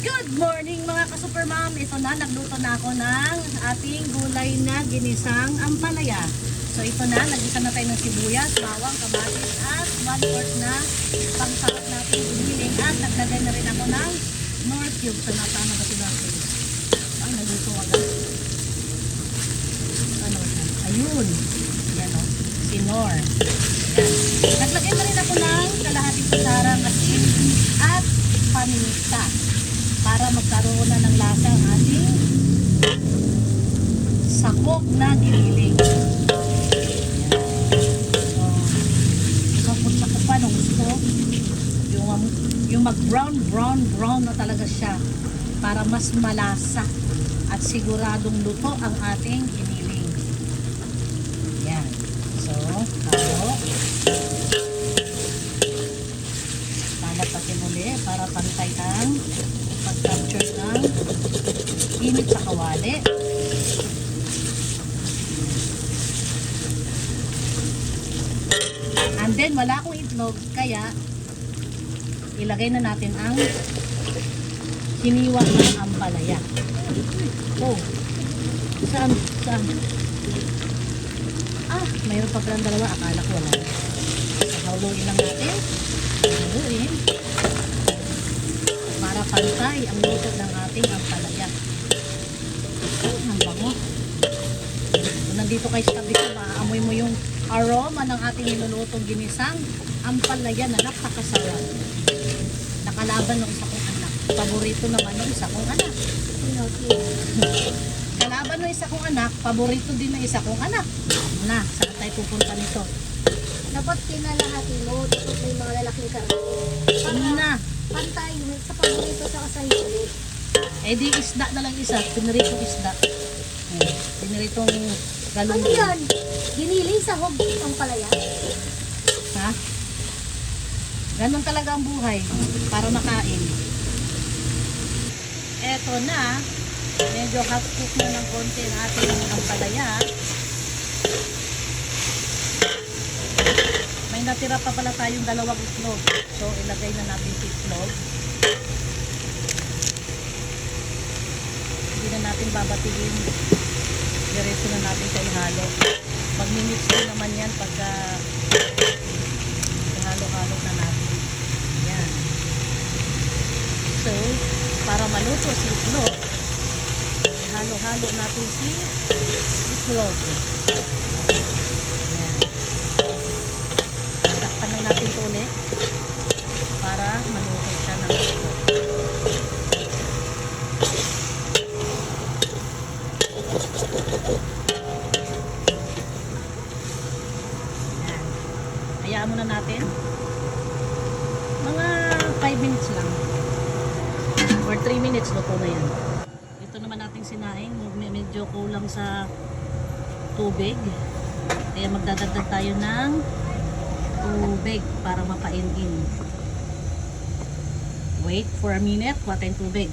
Good morning mga ka-super mom. Ito na, nagluto na ako ng ating gulay na ginisang ampalaya. So ito na, nagisa na tayo ng sibuyas, bawang, kamatis at 1/4 na pangsarap natin giniling. At naglagay na rin ako ng Knorr cube. So nasama ba si natin? Ay, nagluto agad. Ano? Ayun. Yan o. Si Knorr. Yan. Naglagay na rin ako ng kalahating kutsarang asin at paminta para magkaroon na ng lasa ang ating sakop na giniling. So, sakop pa nung gusto yung mag brown na talaga siya para mas malasa at siguradong luto ang ating giniling. Yan. So, ako palapasin ulit para pantay ang pag-capture ng init sa kawali. And then wala akong itlog kaya ilagay na natin ang hiniwa ng ampalaya. Oh, saan? Mayroon pa palang dalawa, akala ko wala. Haluin lang natin. Haluin para pantay ang luto ng ating ampalaya. Ang bango. Kung nandito kayo sa tabi ko, maaamoy mo yung aroma ng ating nilulutong ginisang ampalaya na napakasarap. Nakalaban ng isa kong anak. Paborito naman ng isa kong anak. Kalaban ng isa kong anak, paborito din ng isa kong anak. Na, saan tayo pupunta nito? Dapat kinalahati mo, dapat may mga lalaking karne. Na. Pantay, sa paborito sa kasahili. Eh di isda na lang isa, piniritong isda. Piniritong galunggong. Ano yan? Giniling sa hog ang palaya? Ha? Ganon talaga ang buhay para makain. Eto na, medyo half cook na ng konti ang ating ampalaya. May natira pa pala tayong dalawang itlog. So ilagay na natin si itlog. Hindi na natin babatiin. Diretso na natin siya ihalo. Magmimix din naman yan pagka ihalo-halo na natin. Yan. So, para maluto si itlog, ihalo-halo natin si itlog. Yan. Takpan lang natin ito ulit para maluto siya ng itlog. Hayaan muna natin mga 5 minutes lang or 3 minutes luto na yan. Ito naman nating sinaing, medyo kulang sa tubig kaya magdadagdag tayo ng tubig para mapainin. Wait for a minute, kuha tayong tubig.